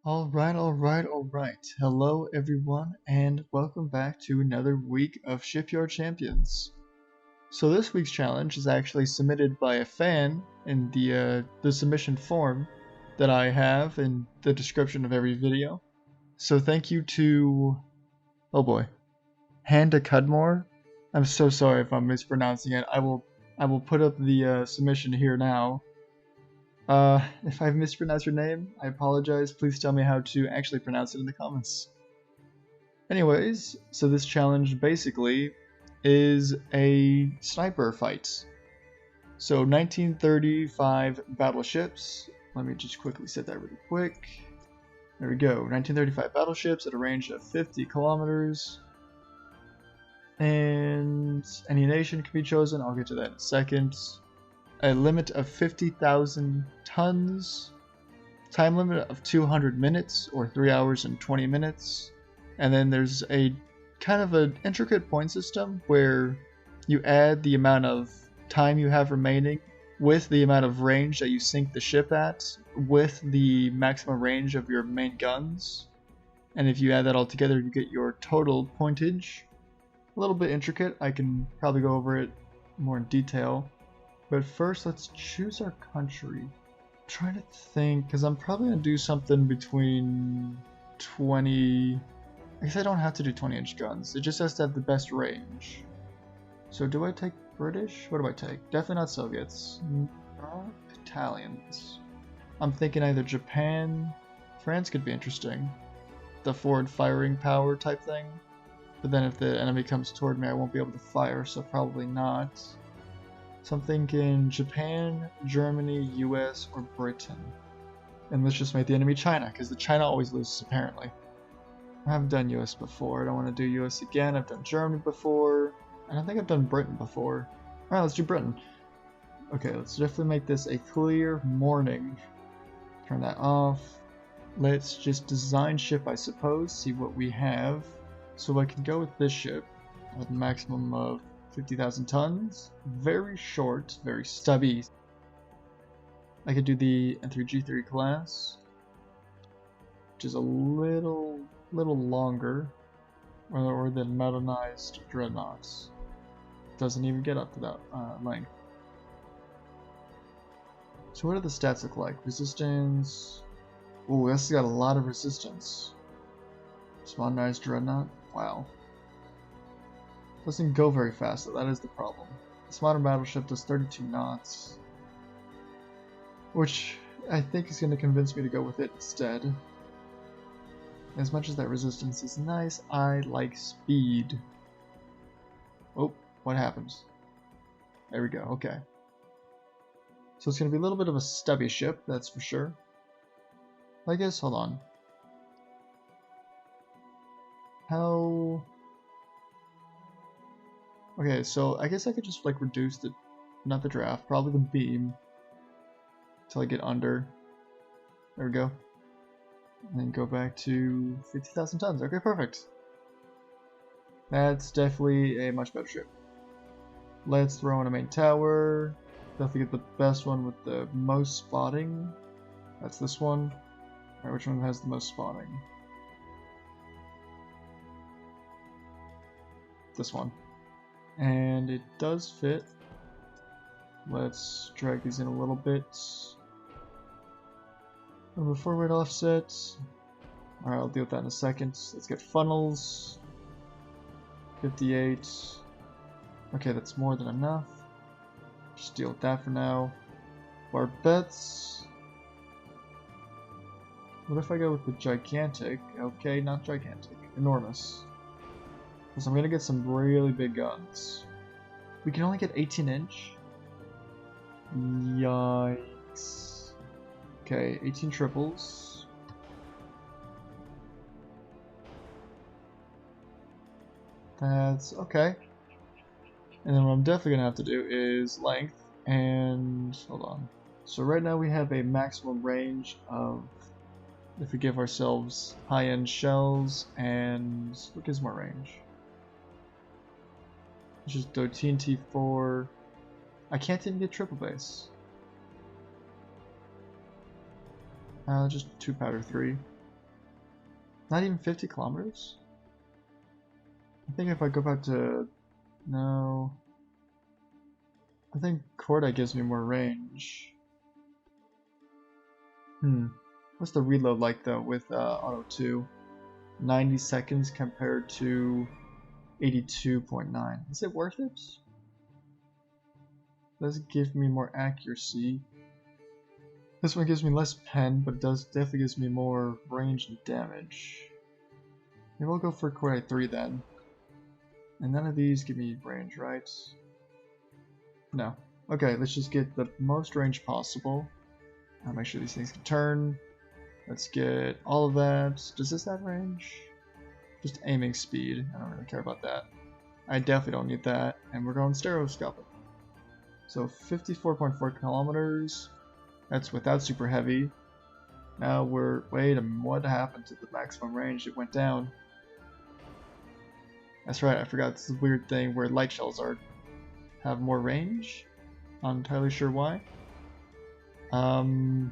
Alright. Hello everyone and welcome back to another week of Shipyard Champions. So this week's challenge is actually submitted by a fan in the submission form that I have in the description of every video. So thank you to, oh boy, Handa Cudmore. I'm so sorry if I'm mispronouncing it. I will put up the submission here now. If I've mispronounced your name, I apologize. Please tell me how to actually pronounce it in the comments. Anyways, so this challenge basically is a sniper fight. So 1935 battleships. Let me just quickly set that really quick. There we go. 1935 battleships at a range of 50 kilometers. And any nation can be chosen. I'll get to that in a second. A limit of 50,000 tons, time limit of 200 minutes or 3 hours and 20 minutes, and then there's a kind of an intricate point system where you add the amount of time you have remaining with the amount of range that you sink the ship at with the maximum range of your main guns, and if you add that all together you get your total pointage. A little bit intricate. I can probably go over it more in detail. But first, let's choose our country. I'm trying to think, because I'm probably going to do something between 20... I guess I don't have to do 20-inch guns. It just has to have the best range. So do I take British? What do I take? Definitely not Soviets. No, Italians. I'm thinking either Japan... France could be interesting. The forward firing power type thing. But then if the enemy comes toward me, I won't be able to fire, so probably not. So I'm thinking Japan, Germany, US, or Britain. And let's just make the enemy China, because the China always loses apparently. I haven't done US before. I don't want to do US again. I've done Germany before. I don't think I've done Britain before. Alright, let's do Britain. Okay, let's definitely make this a clear morning. Turn that off. Let's just design ship, I suppose, see what we have. So I can go with this ship with a maximum of 50,000 tons, very short, very stubby. I could do the N3G3 class, which is a little longer, or the modernized Dreadnoughts. Doesn't even get up to that length. So what do the stats look like? Resistance. Ooh, this has got a lot of resistance. This modernized Dreadnought. Wow. Doesn't go very fast, though. That is the problem. This modern battleship does 32 knots, which I think is going to convince me to go with it instead. As much as that resistance is nice, I like speed. Oh, what happens? There we go, okay. So it's going to be a little bit of a stubby ship, that's for sure. I guess, hold on. How... Okay, so I guess I could just like reduce the, not the draft, probably the beam, until I get under. There we go. And then go back to 50,000 tons. Okay, perfect. That's definitely a much better ship. Let's throw in a main tower. Definitely get the best one with the most spotting. That's this one. Alright, which one has the most spotting? This one. And it does fit. Let's drag these in a little bit. And the forward offset. Alright, I'll deal with that in a second. Let's get funnels. 58. Okay, that's more than enough. Just deal with that for now. Barbettes. What if I go with the gigantic? Okay, not gigantic. Enormous. Because I'm going to get some really big guns. We can only get 18-inch. Yikes. Okay, 18 triples. That's okay. And then what I'm definitely going to have to do is length and... hold on. So right now we have a maximum range of... if we give ourselves high-end shells and... what gives more range? Just do TNT4. I can't even get triple base. Just 2 powder 3. Not even 50 kilometers? I think if I go back to... No... I think Corda gives me more range. What's the reload like though with Auto 2? 90 seconds compared to 82.9. Is it worth it? Does it give me more accuracy? This one gives me less pen, but it definitely gives me more range and damage. Maybe I'll go for Core 3 then. And none of these give me range, right? No. Okay, let's just get the most range possible. I'll make sure these things can turn. Let's get all of that. Does this have range? Just aiming speed. I don't really care about that. I definitely don't need that. And we're going stereoscopic. So 54.4 kilometers. That's without super heavy. Now we're... Wait a minute, what happened to the maximum range? It went down. That's right, I forgot this weird thing where light shells have more range. Not entirely sure why. Our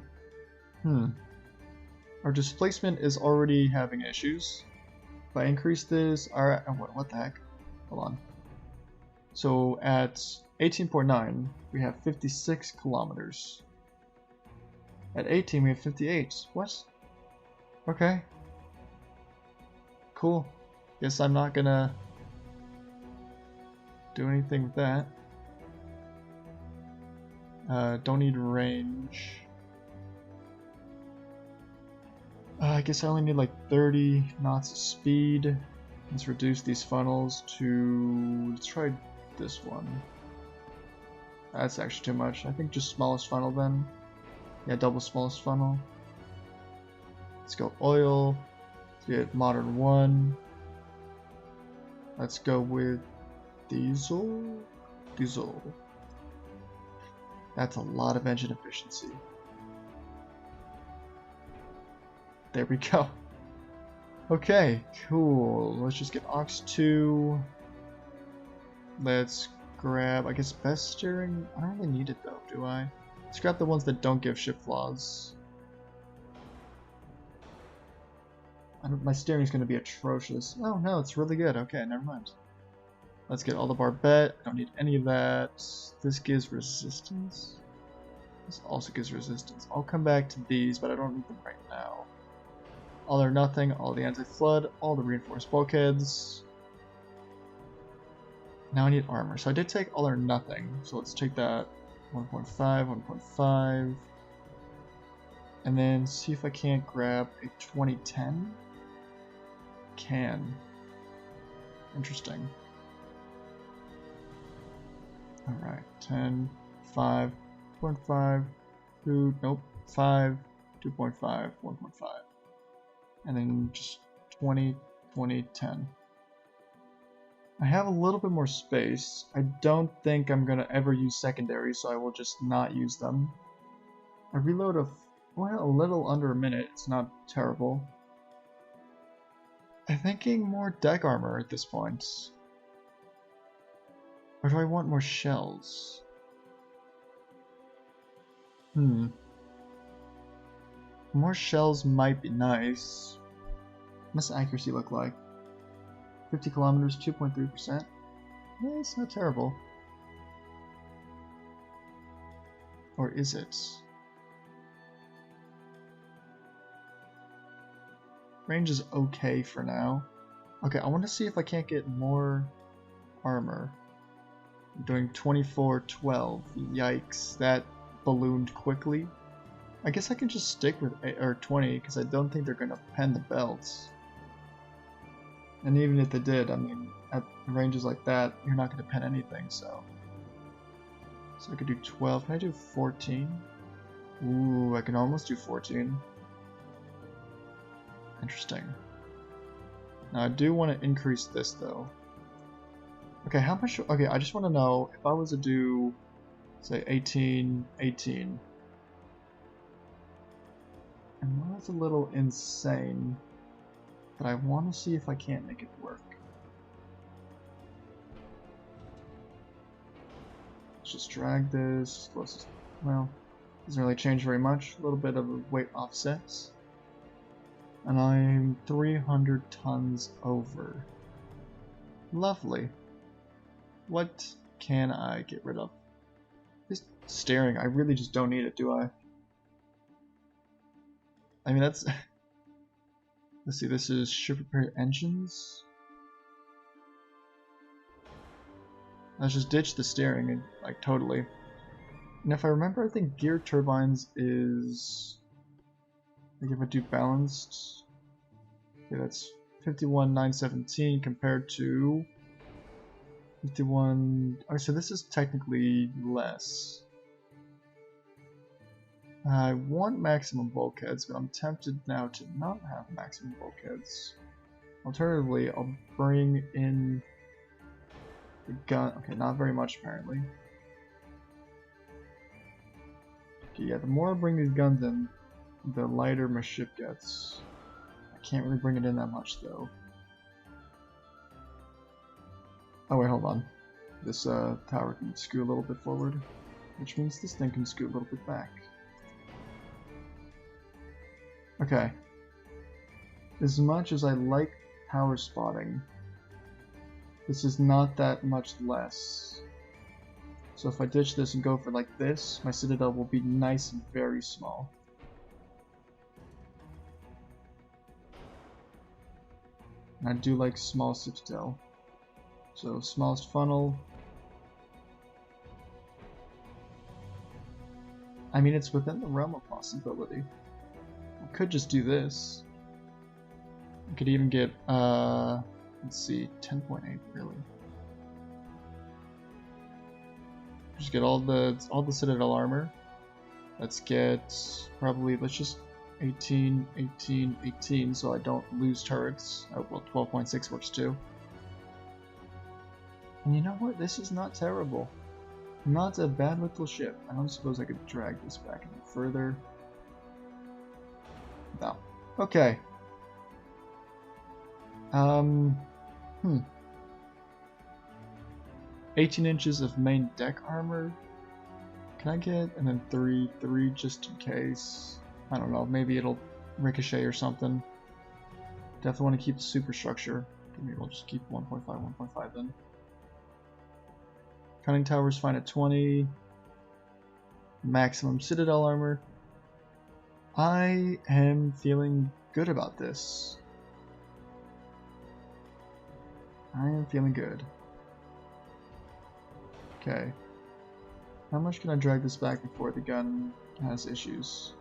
displacement is already having issues. If I increase this, alright, what the heck? Hold on. So at 18.9, we have 56 kilometers. At 18, we have 58. What? Okay. Cool. Guess I'm not gonna do anything with that. Don't need range. I guess I only need like 30 knots of speed. Let's reduce these funnels to... Let's try this one. That's actually too much. I think just smallest funnel then. Yeah, double smallest funnel. Let's go oil. Let's get modern 1. Let's go with diesel. Diesel. That's a lot of engine efficiency. There we go. Okay, cool. Let's just get aux 2. Let's grab, I guess, best steering. I don't really need it though, do I? Let's grab the ones that don't give ship flaws. My steering is going to be atrocious. Oh no, it's really good. Okay, never mind. Let's get all the barbette. I don't need any of that. This gives resistance. This also gives resistance. I'll come back to these, but I don't need them right now. All or nothing, all the anti-flood, all the reinforced bulkheads. Now I need armor. So I did take all or nothing. So let's take that 1.5, 1.5. And then see if I can't grab a 2010. Can. Interesting. Alright, 10, 5, 0.5, 2, nope, 5, 2.5, 1.5. And then just 20, 20, 10. I have a little bit more space. I don't think I'm going to ever use secondary, so I will just not use them. A reload of, well, a little under a minute. It's not terrible. I'm thinking more deck armor at this point. Or do I want more shells? More shells might be nice. What's the accuracy look like? 50 kilometers, 2.3%. Yeah, it's not terrible. Or is it? Range is okay for now. Okay, I want to see if I can't get more armor. I'm doing 24-12. Yikes, that ballooned quickly. I guess I can just stick with 20 because I don't think they're going to pen the belts. And even if they did, I mean, at ranges like that, you're not going to pen anything, so. So I could do 12. Can I do 14? Ooh, I can almost do 14. Interesting. Now I do want to increase this though. Okay, how much? Okay, I just want to know if I was to do, say, 18, 18. And that's a little insane, but I want to see if I can't make it work. Let's just drag this. Well, doesn't really change very much. A little bit of a weight offsets. And I'm 300 tons over. Lovely. What can I get rid of? This steering, I really just don't need it, do I? I mean, that's... Let's see, this is ship repair engines. Let's just ditch the steering, like, totally. And if I remember, I think gear turbines is... Like, if I do balanced... Okay, that's 51,917 compared to... 51... Oh, so this is technically less. I want maximum bulkheads, but I'm tempted now to not have maximum bulkheads. Alternatively, I'll bring in the gun. Okay, not very much apparently. Okay, yeah, the more I bring these guns in, the lighter my ship gets. I can't really bring it in that much though. Oh wait, hold on. This tower can scoot a little bit forward, which means this thing can scoot a little bit back. Okay. As much as I like tower spotting, this is not that much less. So if I ditch this and go for like this, my citadel will be nice and very small. And I do like small citadel. So smallest funnel. I mean, it's within the realm of possibility. I could just do this. I could even get, let's see, 10.8 really. Just get all the citadel armor. Let's get probably, let's just 18, 18, 18, so I don't lose turrets. Oh well, 12.6 works too. And you know what? This is not terrible. Not a bad little ship. I don't suppose I could drag this back any further. No. Okay. 18 inches of main deck armor. Can I get, and then 3 just in case. I don't know, maybe it'll ricochet or something. Definitely want to keep the superstructure. Maybe we'll just keep 1.5, 1.5 then. Cunning tower's fine at 20. Maximum citadel armor. I am feeling good about this. I am feeling good. Okay. How much can I drag this back before the gun has issues?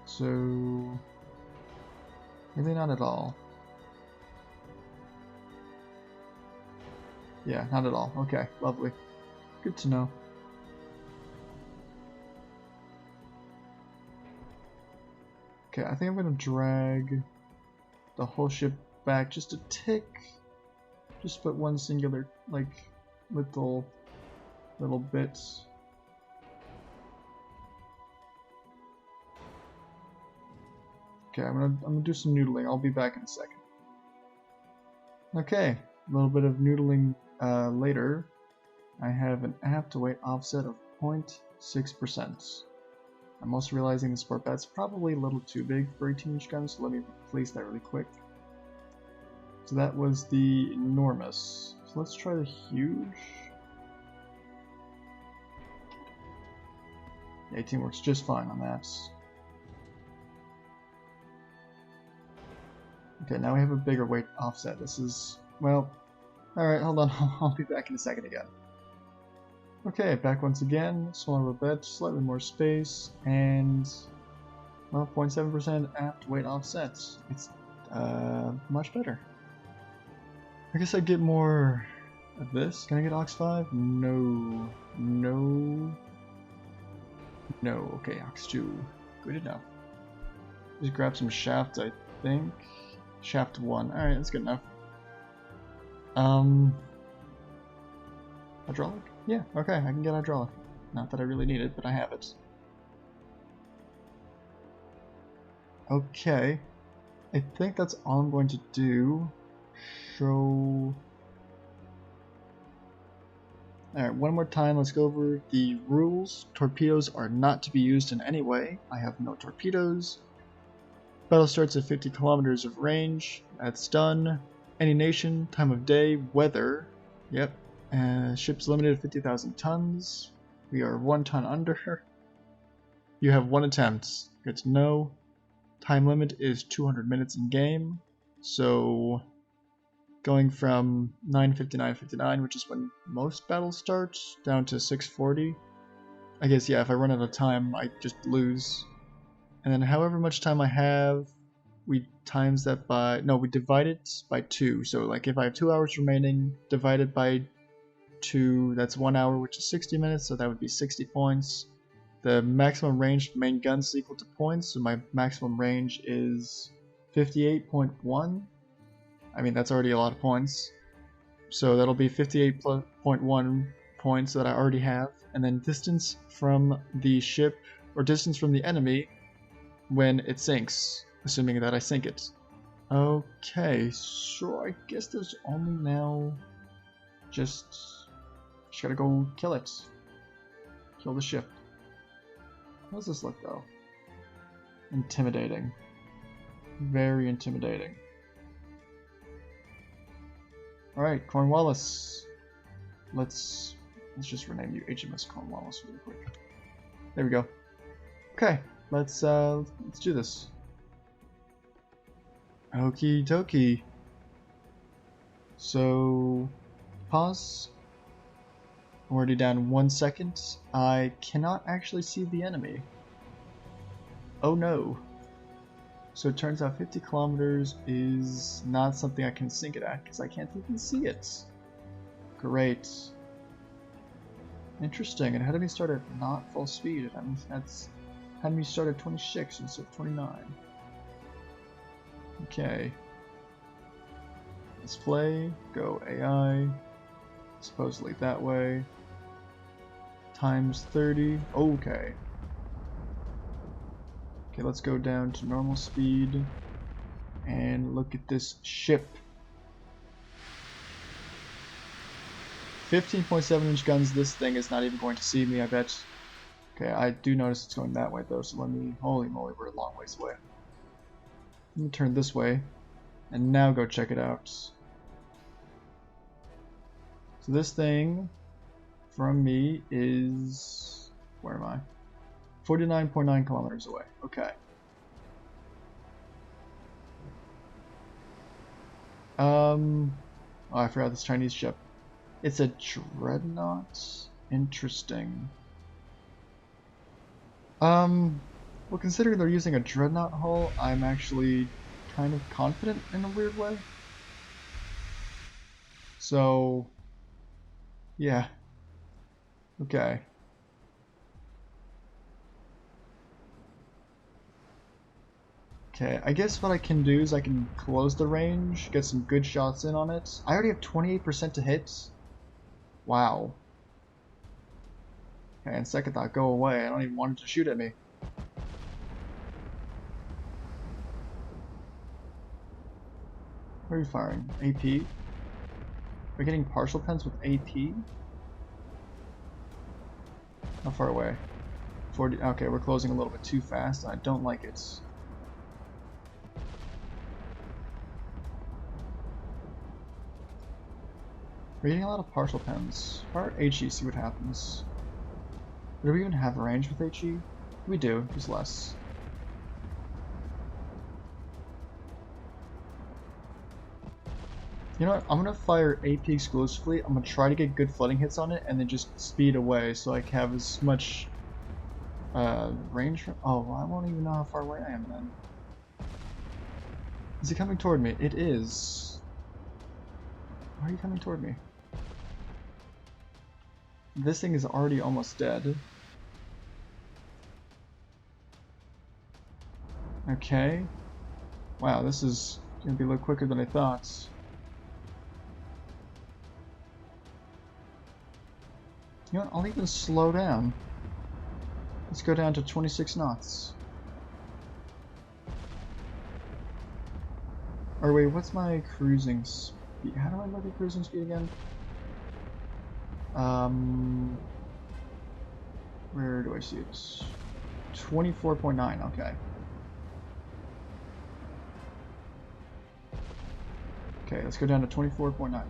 So... really not at all. Yeah, not at all. Okay, lovely. Good to know. Okay, I think I'm gonna drag the whole ship back just a tick. Just put one singular, like, little bit. Okay, I'm gonna do some noodling. I'll be back in a second. Okay, a little bit of noodling later. I have an aft to weight offset of 0.6%. I'm also realizing the sport bat's probably a little too big for 18-inch guns, so let me replace that really quick. So that was the enormous. So let's try the huge. 18 works just fine on that. Okay, now we have a bigger weight offset. This is, well, alright, hold on, I'll be back in a second again. Okay, back once again, smaller bed, slightly more space, and, well, 0.7% aft weight offset. It's, much better. I guess I'd get more of this. Can I get Ox 5? No. No. No. Okay, Ox 2. Good enough. Just grab some shaft, I think. Shaft 1. Alright, that's good enough. Hydraulic? Yeah, okay, I can get hydraulic. Not that I really need it, but I have it. Okay. I think that's all I'm going to do. Show... Alright, one more time, let's go over the rules. Torpedoes are not to be used in any way. I have no torpedoes. Battle starts at 50 kilometers of range. That's done. Any nation, time of day, weather. Yep. Ship's limited to 50,000 tons. We are 1 ton under. You have 1 attempt. Good to know. Time limit is 200 minutes in game. So going from 9:59:59, which is when most battles start, down to 6:40. I guess, yeah, if I run out of time, I just lose. And then however much time I have, we times that by, no, we divide it by 2. So like if I have 2 hours remaining, divided by 2, that's 1 hour, which is 60 minutes, so that would be 60 points. The maximum range for main guns is equal to points, so my maximum range is 58.1. I mean, that's already a lot of points. So that'll be 58.1 points that I already have. And then distance from the ship, or distance from the enemy when it sinks, assuming that I sink it. Okay, so I guess there's only now just gotta go kill it. Kill the ship. How does this look though? Intimidating. Very intimidating. Alright, Cornwallis. Let's just rename you HMS Cornwallis really quick. There we go. Okay, let's do this. Okie dokie. So pause. I'm already down 1 second. I cannot actually see the enemy. Oh no. So it turns out 50 kilometers is not something I can sink it at because I can't even see it. Great. Interesting. It had me start at not full speed. That's had me start at 26 instead of 29. Okay. Display. Go AI. Supposedly that way. Times 30. Okay. Okay, let's go down to normal speed and look at this ship. 15.7-inch guns. This thing is not even going to see me, I bet. Okay, I do notice it's going that way though, so let me... Holy moly, we're a long ways away. Let me turn this way and now go check it out. So this thing from me is... Where am I? 49.9 kilometers away. Okay. Oh, I forgot this Chinese ship. It's a Dreadnought? Interesting. Well, considering they're using a Dreadnought hull, I'm actually kind of confident in a weird way. So, yeah. Okay. Okay, I guess what I can do is I can close the range, get some good shots in on it. I already have 28% to hit. Wow. Okay, and second thought, go away. I don't even want it to shoot at me. Where are you firing? AP? We're getting partial pens with AP? How far away? 40. Okay, we're closing a little bit too fast. I don't like it. We're getting a lot of partial pens. Fire HE, see what happens. Do we even have a range with HE? We do, just less. You know what? I'm gonna fire AP exclusively. I'm gonna try to get good flooding hits on it and then just speed away so I can have as much range from. Oh, well, I won't even know how far away I am then. Is he coming toward me? It is. Why are you coming toward me? This thing is already almost dead. Okay. Wow, this is gonna be a little quicker than I thought. You know what? I'll even slow down. Let's go down to 26 knots. Or wait, what's my cruising speed? How do I look at cruising speed again? Where do I see it? 24.9, okay. Okay, let's go down to 24.9 then.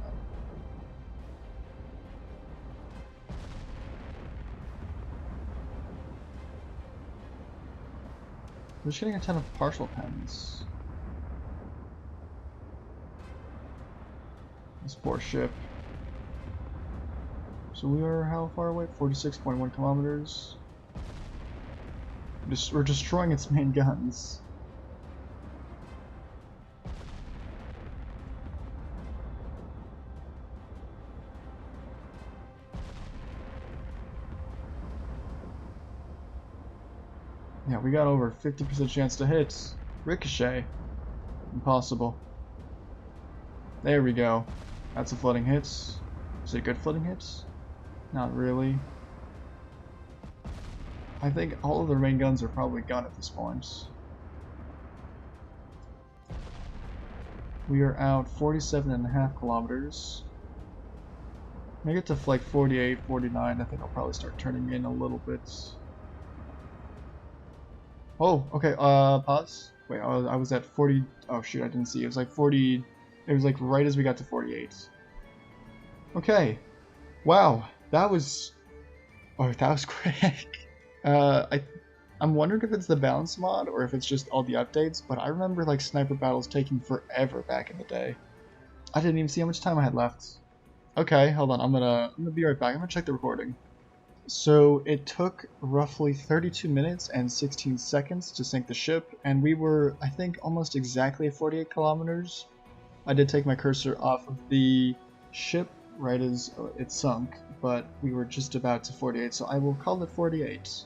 We're just getting a ton of partial pens. This poor ship. So we are how far away? 46.1 kilometers. We're destroying its main guns. Yeah, we got over 50% chance to hit. Ricochet. Impossible. There we go. That's a flooding hit. Is it a good flooding hit? Not really. I think all of their main guns are probably gone at this point. We are out 47.5 kilometers. When I get to like 48, 49, I think I'll probably start turning in a little bit. Oh, okay, pause. Wait, I was at 40, oh shoot, I didn't see. It was like 40, it was like right as we got to 48. Okay, wow, that was quick. I'm wondering if it's the balance mod or if it's just all the updates, but I remember like sniper battles taking forever back in the day. I didn't even see how much time I had left. Okay, hold on, I'm gonna be right back. I'm gonna check the recording. So it took roughly 32 minutes and 16 seconds to sink the ship, and we were, I think, almost exactly at 48 kilometers. I did take my cursor off of the ship right as it sunk, but we were just about to 48, so I will call it 48.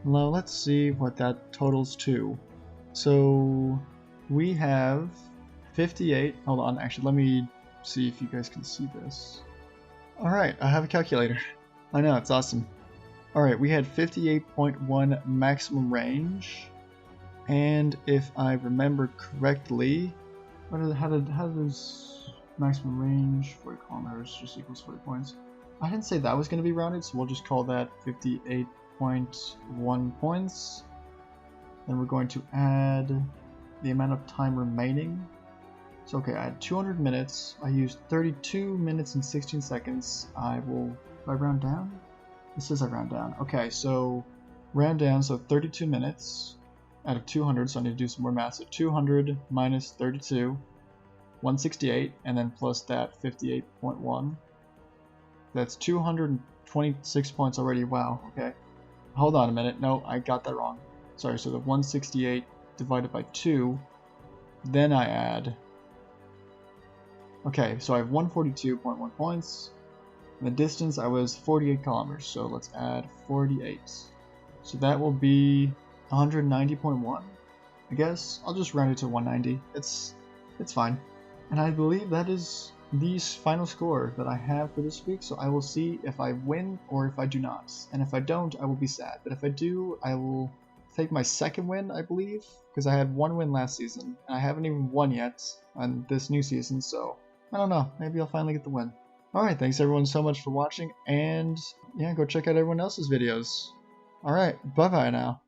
Now let's see what that totals to. So we have 58, hold on, actually let me see if you guys can see this. Alright, I have a calculator. I know, it's awesome. Alright, we had 58.1 maximum range, and if I remember correctly, how does maximum range 40 kilometers just equals 40 points? I didn't say that was going to be rounded, so we'll just call that 58.1 points. Then we're going to add the amount of time remaining. So okay, I had 200 minutes. I used 32 minutes and 16 seconds. I round down? This says I round down. Okay, so round down, so 32 minutes out of 200, so I need to do some more math. So 200 minus 32, 168, and then plus that 58.1. That's 226 points already. Wow, okay. Hold on a minute. No, I got that wrong. Sorry, so the 168 divided by 2, then I add... Okay, so I have 142.1 points. In the distance, I was 48 kilometers, so let's add 48. So that will be 190.1, I guess. I'll just round it to 190. It's fine. And I believe that is the final score that I have for this week, so I will see if I win or if I do not. And if I don't, I will be sad. But if I do, I will take my second win, I believe, because I had one win last season, and I haven't even won yet on this new season, so I don't know. Maybe I'll finally get the win. Alright, thanks everyone so much for watching, and yeah, go check out everyone else's videos. Alright, bye-bye now.